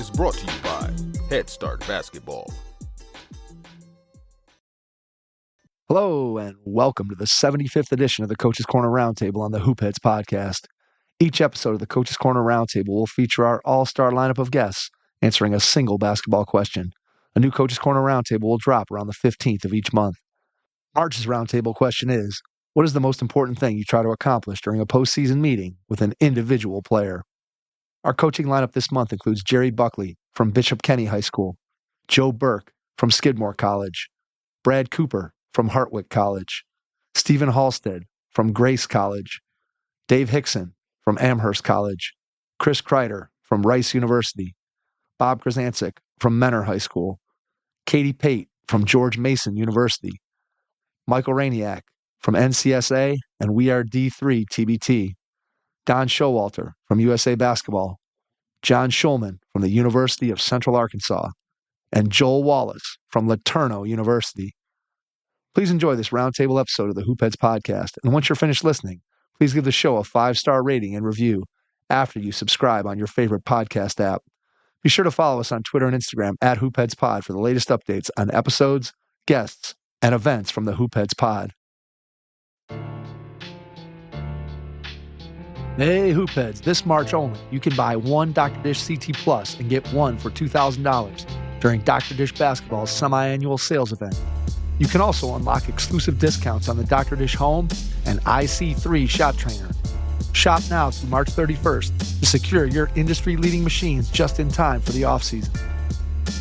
is brought to you by Head Start Basketball. Hello, and welcome to the 75th edition of the Coach's Corner Roundtable on the Hoopheads podcast. Each episode of the Coach's Corner Roundtable will feature our all-star lineup of guests answering a single basketball question. A new Coach's Corner Roundtable will drop around the 15th of each month. March's Roundtable question is, what is the most important thing you try to accomplish during a postseason meeting with an individual player? Our coaching lineup this month includes Jerry Buckley from Bishop Kenny High School, Joe Burke from Skidmore College, Brad Cooper from Hartwick College, Stephen Halstead from Grace College, Dave Hixon from Amherst College, Chris Kreider from Rice University, Bob Krizancic from Menor High School, Katie Pate from George Mason University, Michael Rainiak from NCSA and We Are D3 TBT, Don Showalter from USA Basketball, John Shulman from the University of Central Arkansas, and Joel Wallace from LeTourneau University. Please enjoy this roundtable episode of the Hoopheads podcast, and once you're finished listening, please give the show a 5-star rating and review after you subscribe on your favorite podcast app. Be sure to follow us on Twitter and Instagram at HoopheadsPod for the latest updates on episodes, guests, and events from the Hoopheads Pod. Hey Hoopheads, this March only, you can buy one Dr. Dish CT Plus and get one for $2,000 during Dr. Dish Basketball's semi-annual sales event. You can also unlock exclusive discounts on the Dr. Dish Home and IC3 Shot Trainer. Shop now through March 31st to secure your industry-leading machines just in time for the off-season.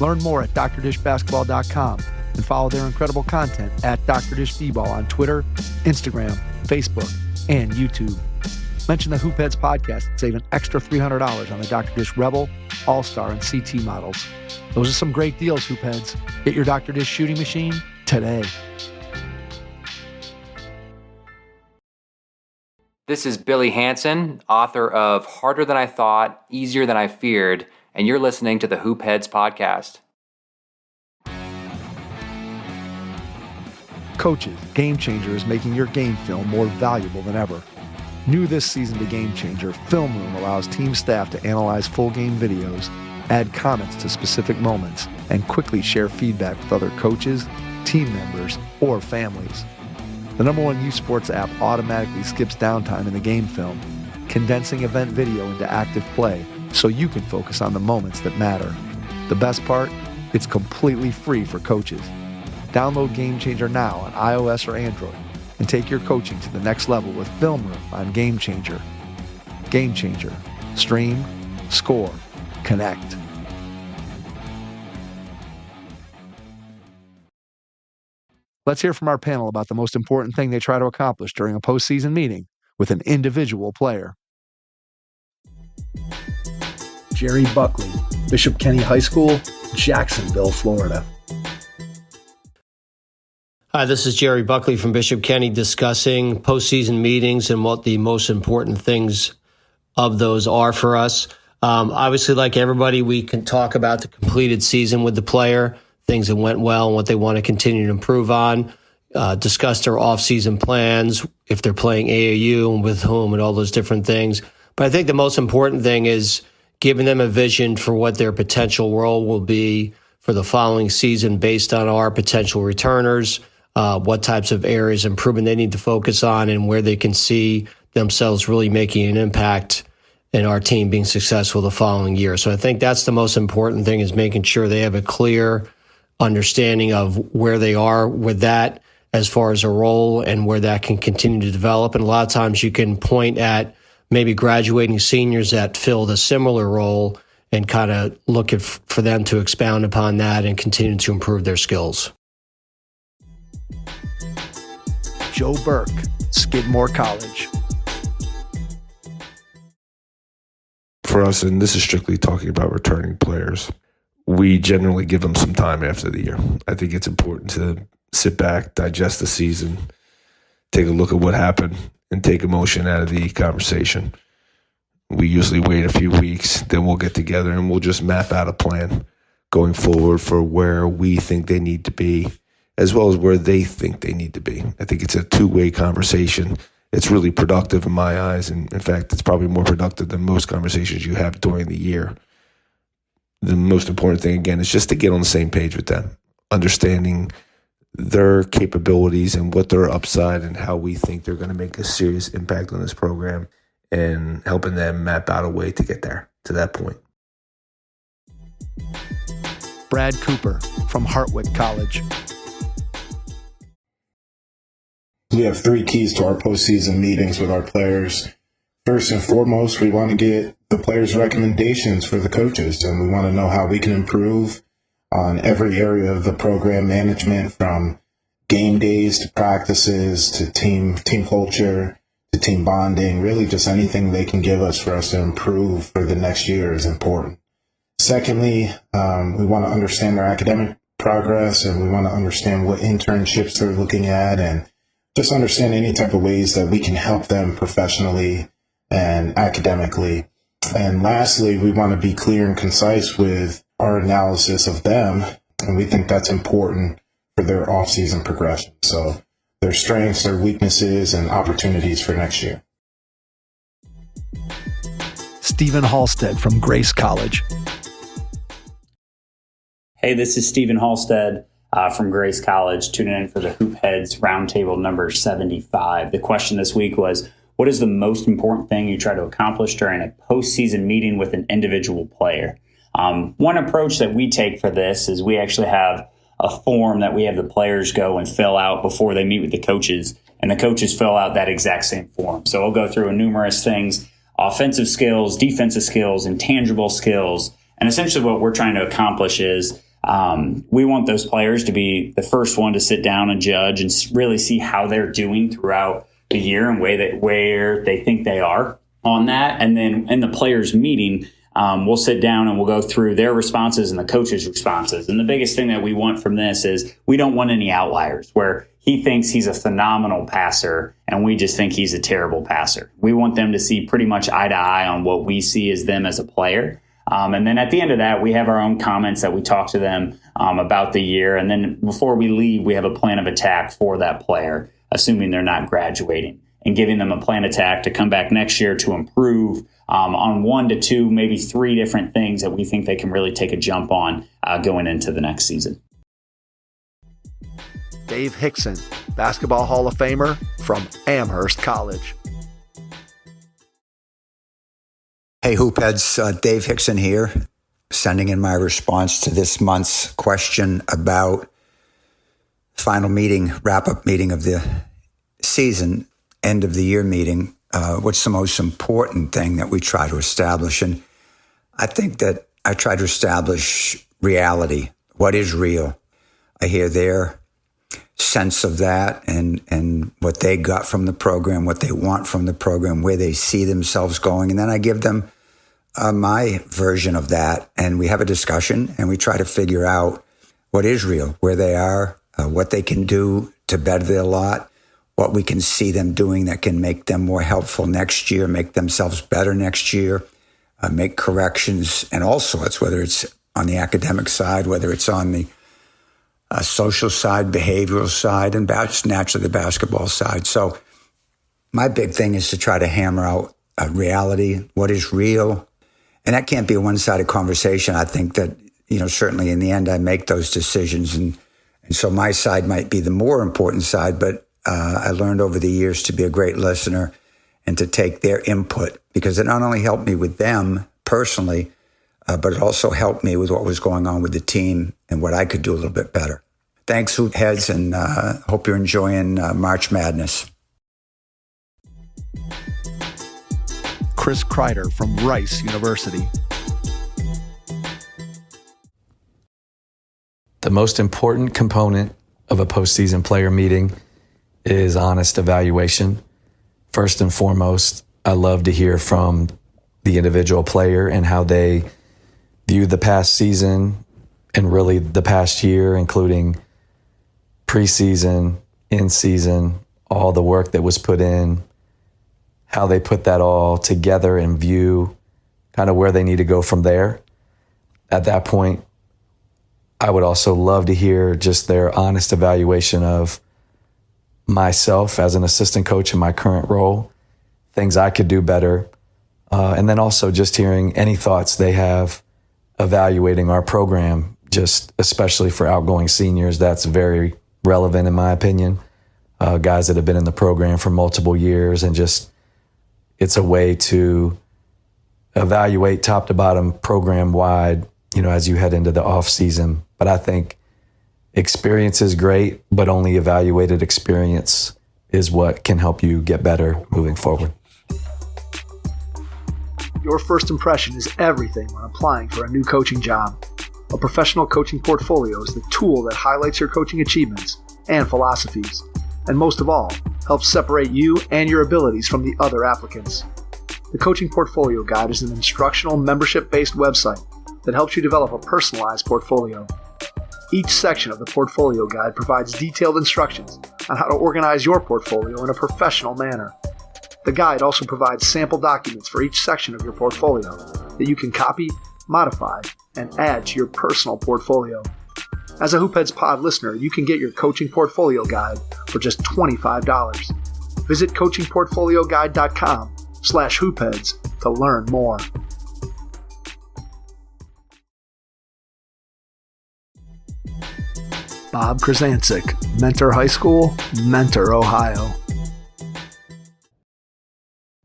Learn more at drdishbasketball.com and follow their incredible content at Dr. Dish D-Ball on Twitter, Instagram, Facebook, and YouTube. Mention the Hoopheads podcast and save an extra $300 on the Dr. Dish Rebel, All-Star, and CT models. Those are some great deals, Hoopheads. Get your Dr. Dish shooting machine today. This is Billy Hansen, author of Harder Than I Thought, Easier Than I Feared, and you're listening to the Hoopheads podcast. Coaches, Game Changer is making your game film more valuable than ever. New this season to Game Changer, Film Room allows team staff to analyze full game videos, add comments to specific moments, and quickly share feedback with other coaches, team members, or families. The #1 youth sports app automatically skips downtime in the game film, condensing event video into active play so you can focus on the moments that matter. The best part? It's completely free for coaches. Download Game Changer now on iOS or Android and take your coaching to the next level with Film Room on Game Changer. Game Changer. Stream, score, connect. Let's hear from our panel about the most important thing they try to accomplish during a postseason meeting with an individual player. Jerry Buckley, Bishop Kenny High School, Jacksonville, Florida. Hi, this is Jerry Buckley from Bishop Kenny discussing postseason meetings and what the most important things of those are for us. Obviously, like everybody, we can talk about the completed season with the player, things that went well and what they want to continue to improve on, discuss their off-season plans, if they're playing AAU and with whom and all those different things. But I think the most important thing is giving them a vision for what their potential role will be for the following season based on our potential returners, what types of areas of improvement they need to focus on, and where they can see themselves really making an impact in our team being successful the following year. So I think that's the most important thing, is making sure they have a clear understanding of where they are with that as far as a role and where that can continue to develop. And a lot of times you can point at maybe graduating seniors that filled a similar role and kind of look for them to expound upon that and continue to improve their skills. Joe Burke, Skidmore College. For us, and this is strictly talking about returning players, we generally give them some time after the year. I think it's important to sit back, digest the season, take a look at what happened, and take emotion out of the conversation. We usually wait a few weeks, then we'll get together and we'll just map out a plan going forward for where we think they need to be, as well as where they think they need to be. I think it's a two-way conversation. It's really productive in my eyes, and in fact, it's probably more productive than most conversations you have during the year. the most important thing, again, is just to get on the same page with them, understanding their capabilities and what their upside and how we think they're going to make a serious impact on this program, and helping them map out a way to get there, to that point. Brad Cooper from Hartwick College. We have 3 keys to our postseason meetings with our players. First and foremost, we want to get the players' recommendations for the coaches, and we want to know how we can improve on every area of the program management, from game days to practices to team culture to team bonding. Really, just anything they can give us for us to improve for the next year is important. Secondly, we want to understand their academic progress, and we want to understand what internships they're looking at, and just understand any type of ways that we can help them professionally and academically. And lastly, we want to be clear and concise with our analysis of them, and we think that's important for their off-season progression. So their strengths, their weaknesses, and opportunities for next year. Stephen Halstead from Grace College. Hey, this is Stephen Halstead from Grace College, tuning in for the Hoop Heads Roundtable number 75. The question this week was, what is the most important thing you try to accomplish during a postseason meeting with an individual player? One approach that we take for this is we actually have a form that we have the players go and fill out before they meet with the coaches, and the coaches fill out that exact same form. So we'll go through numerous things: offensive skills, defensive skills, intangible skills. And essentially what we're trying to accomplish is we want those players to be the first one to sit down and judge and really see how they're doing throughout the year and where they think they are on that. And then in the players meeting, we'll sit down and we'll go through their responses and the coach's responses. And the biggest thing that we want from this is we don't want any outliers where he thinks he's a phenomenal passer and we just think he's a terrible passer. We want them to see pretty much eye to eye on what we see as them as a player. And then at the end of that, we have our own comments that we talk to them about the year. And then before we leave, we have a plan of attack for that player, assuming they're not graduating, and giving them a plan of attack to come back next year to improve on 1 to 2, maybe 3 different things that we think they can really take a jump on going into the next season. Dave Hixon, Basketball Hall of Famer from Amherst College. Hey, Hoopheads, Dave Hixon here, sending in my response to this month's question about final meeting, wrap-up meeting of the season, end of the year meeting. What's the most important thing that we try to establish? And I think that I try to establish reality. What is real? I hear their sense of that and what they got from the program, what they want from the program, where they see themselves going. And then I give them my version of that. And we have a discussion and we try to figure out what is real, where they are, what they can do to better their lot, what we can see them doing that can make them more helpful next year, make themselves better next year, make corrections and all sorts, whether it's on the academic side, whether it's on the social side, behavioral side, and naturally the basketball side. So my big thing is to try to hammer out reality, what is real. And that can't be a one-sided conversation. I think that, certainly in the end, I make those decisions. And so my side might be the more important side, but I learned over the years to be a great listener and to take their input, because it not only helped me with them personally, but it also helped me with what was going on with the team and what I could do a little bit better. Thanks, Hoop Heads, and hope you're enjoying March Madness. Chris Kreider from Rice University. The most important component of a postseason player meeting is honest evaluation. First and foremost, I love to hear from the individual player and how they view the past season and really the past year, including preseason, in-season, all the work that was put in, how they put that all together and view kind of where they need to go from there. At that point, I would also love to hear just their honest evaluation of myself as an assistant coach in my current role, things I could do better, and then also just hearing any thoughts they have evaluating our program, just especially for outgoing seniors. That's very relevant in my opinion. Guys that have been in the program for multiple years, and just it's a way to evaluate top to bottom program wide, as you head into the off season. But I think experience is great, but only evaluated experience is what can help you get better moving forward. Your first impression is everything when applying for a new coaching job. A professional coaching portfolio is the tool that highlights your coaching achievements and philosophies, and most of all, helps separate you and your abilities from the other applicants. The Coaching Portfolio Guide is an instructional, membership-based website that helps you develop a personalized portfolio. Each section of the Portfolio Guide provides detailed instructions on how to organize your portfolio in a professional manner. The guide also provides sample documents for each section of your portfolio that you can copy, modify, and add to your personal portfolio. As a Hoopheads Pod listener, you can get your Coaching Portfolio Guide for just $25. Visit coachingportfolioguide.com/hoopheads to learn more. Bob Krizancic, Mentor High School, Mentor, Ohio.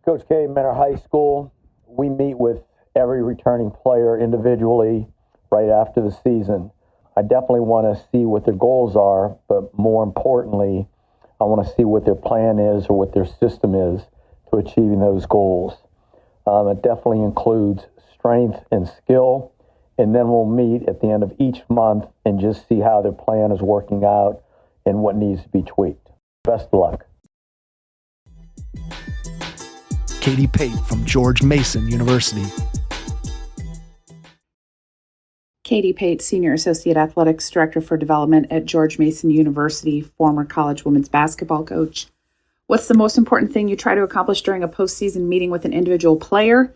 Coach K, Mentor High School, we meet with every returning player individually right after the season. I definitely want to see what their goals are, but more importantly, I want to see what their plan is or what their system is to achieving those goals. It definitely includes strength and skill, and then we'll meet at the end of each month and just see how their plan is working out and what needs to be tweaked. Best of luck. Katie Pate from George Mason University. Katie Pate, Senior Associate Athletics Director for Development at George Mason University, former college women's basketball coach. What's the most important thing you try to accomplish during a postseason meeting with an individual player?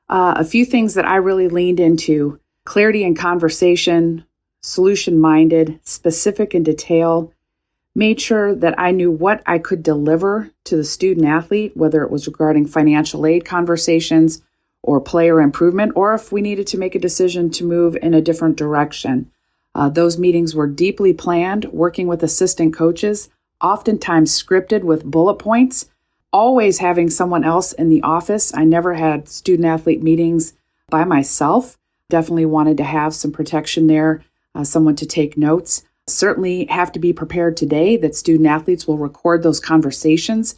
A few things that I really leaned into: clarity in conversation, solution-minded, specific in detail, made sure that I knew what I could deliver to the student athlete, whether it was regarding financial aid conversations or player improvement, or if we needed to make a decision to move in a different direction. Those meetings were deeply planned, working with assistant coaches, oftentimes scripted with bullet points, always having someone else in the office. I never had student-athlete meetings by myself. Definitely wanted to have some protection there, someone to take notes. Certainly have to be prepared today that student-athletes will record those conversations.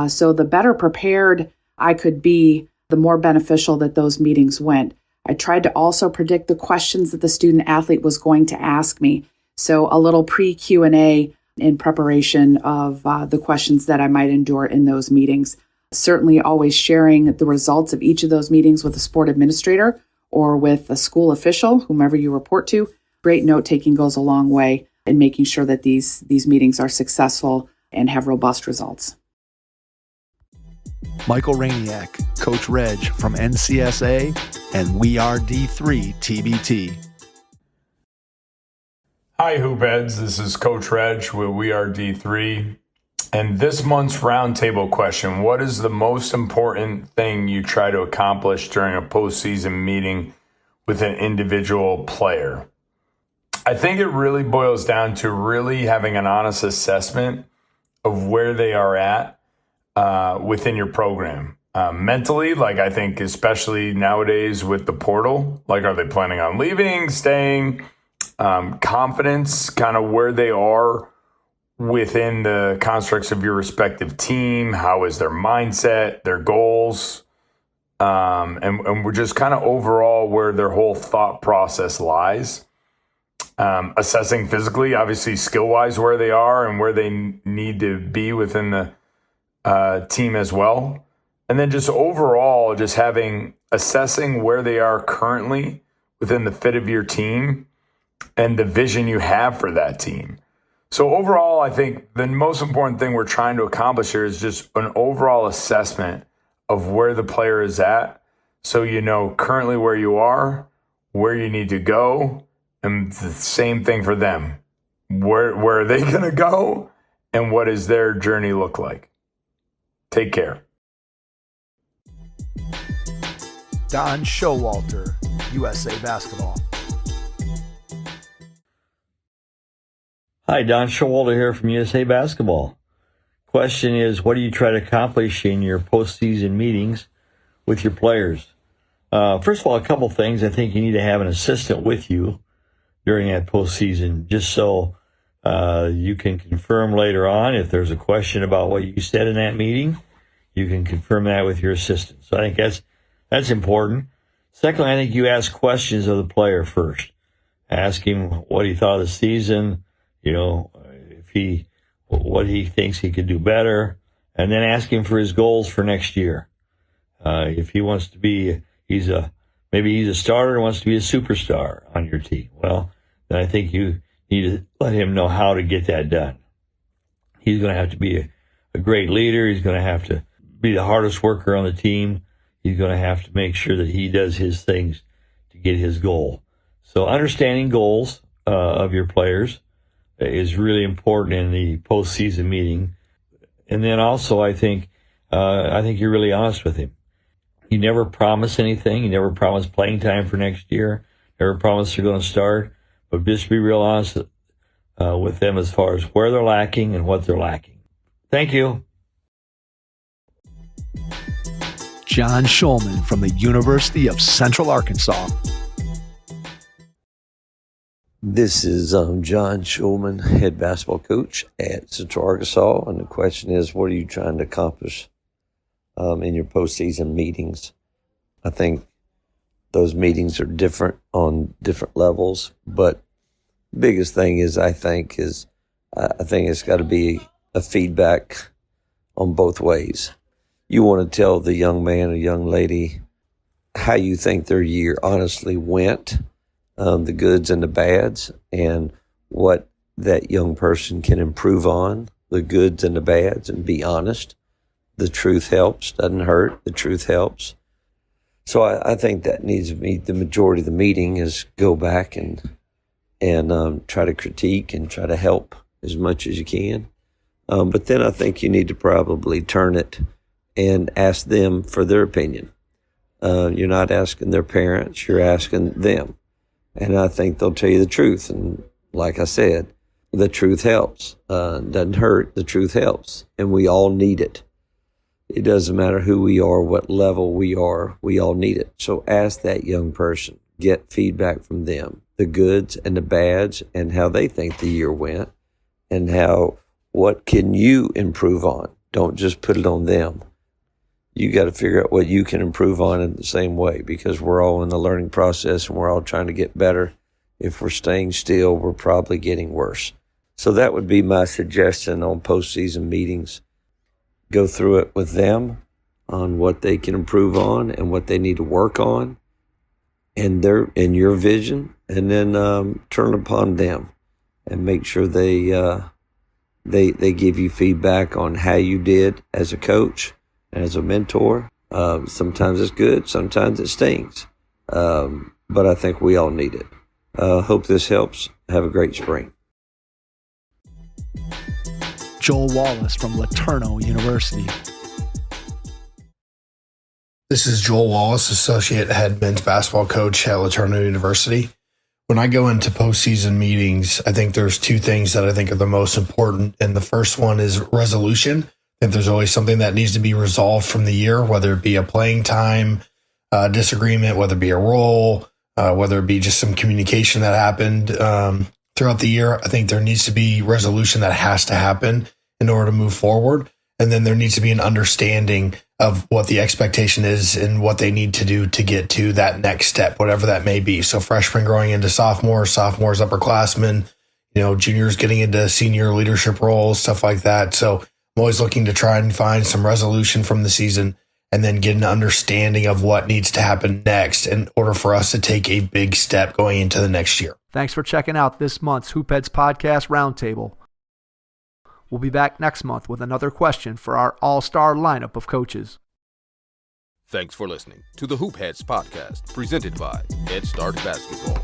So the better prepared I could be, the more beneficial that those meetings went. I tried to also predict the questions that the student-athlete was going to ask me. So a little pre-Q&A in preparation of the questions that I might endure in those meetings. Certainly always sharing the results of each of those meetings with a sport administrator or with a school official, whomever you report to. Great note-taking goes a long way in making sure that these meetings are successful and have robust results. Michael Rainiak, Coach Reg from NCSA and We Are D3 TBT. Hi, Hoopheads. This is Coach Reg with We Are D3. And this month's roundtable question: what is the most important thing you try to accomplish during a postseason meeting with an individual player? I think it really boils down to really having an honest assessment of where they are at within your program. Mentally, like I think especially nowadays with the portal, like are they planning on leaving, staying? Confidence, kind of where they are within the constructs of your respective team. How is their mindset, their goals? And we're just kind of overall where their whole thought process lies. Assessing physically, obviously skill-wise where they are and where they need to be within the team as well. And then just overall, just assessing where they are currently within the fit of your team and the vision you have for that team. So overall, I think the most important thing we're trying to accomplish here is just an overall assessment of where the player is at. So you know currently where you are, where you need to go, and the same thing for them. Where are they going to go, and what does their journey look like? Take care. Don Showalter, USA Basketball. Hi, Don Showalter here from USA Basketball. Question is, what do you try to accomplish in your postseason meetings with your players? First of all, a couple things. I think you need to have an assistant with you during that postseason, just so you can confirm later on if there's a question about what you said in that meeting. You can confirm that with your assistant. So I think that's important. Secondly, I think you ask questions of the player first. Ask him what he thought of the season, what he thinks he could do better, and then ask him for his goals for next year. If he wants to be, maybe he's a starter and wants to be a superstar on your team. Well, then I think you need to let him know how to get that done. He's going to have to be a great leader. He's going to have to be the hardest worker on the team. He's going to have to make sure that he does his things to get his goal. So understanding goals of your players is really important in the postseason meeting. And then also, I think you're really honest with him. You never promise anything. You never promise playing time for next year. Never promise they're going to start. But just be real honest with them as far as where they're lacking and what they're lacking. Thank you. John Shulman from the University of Central Arkansas. This is John Shulman, head basketball coach at Central Arkansas, and the question is, what are you trying to accomplish in your postseason meetings? I think those meetings are different on different levels, but the biggest thing is I think it's got to be a feedback on both ways. You want to tell the young man or young lady how you think their year honestly went, the goods and the bads, and what that young person can improve on, the goods and the bads, and be honest. The truth helps, doesn't hurt. The truth helps. So I think that needs to be the majority of the meeting, is go back and try to critique and try to help as much as you can. But then I think you need to probably turn it and ask them for their opinion. You're not asking their parents, you're asking them. And I think they'll tell you the truth. And like I said, the truth helps. Doesn't hurt. The truth helps. And we all need it. It doesn't matter who we are, what level we are, we all need it. So ask that young person. Get feedback from them. The goods and the bads, and how they think the year went, and what can you improve on. Don't just put it on them. You got to figure out what you can improve on in the same way, because we're all in the learning process and we're all trying to get better. If we're staying still, we're probably getting worse. So that would be my suggestion on postseason meetings. Go through it with them on what they can improve on and what they need to work on and your vision, and then turn upon them and make sure they give you feedback on how you did as a coach, as a mentor. Sometimes it's good, sometimes it stings. But I think we all need it. Hope this helps. Have a great spring. Joel Wallace from Laterno University. This is Joel Wallace, Associate Head Men's Basketball Coach at Laterno University. When I go into postseason meetings, I think there's two things that I think are the most important. And the first one is resolution. I think there's always something that needs to be resolved from the year, whether it be a playing time disagreement, whether it be a role, whether it be just some communication that happened throughout the year. I think there needs to be resolution that has to happen in order to move forward. And then there needs to be an understanding of what the expectation is and what they need to do to get to that next step, whatever that may be. So freshmen growing into sophomores, upperclassmen, juniors getting into senior leadership roles, stuff like that. So I'm always looking to try and find some resolution from the season and then get an understanding of what needs to happen next in order for us to take a big step going into the next year. Thanks for checking out this month's Hoopheads Podcast Roundtable. We'll be back next month with another question for our all-star lineup of coaches. Thanks for listening to the Hoopheads Podcast, presented by Head Start Basketball.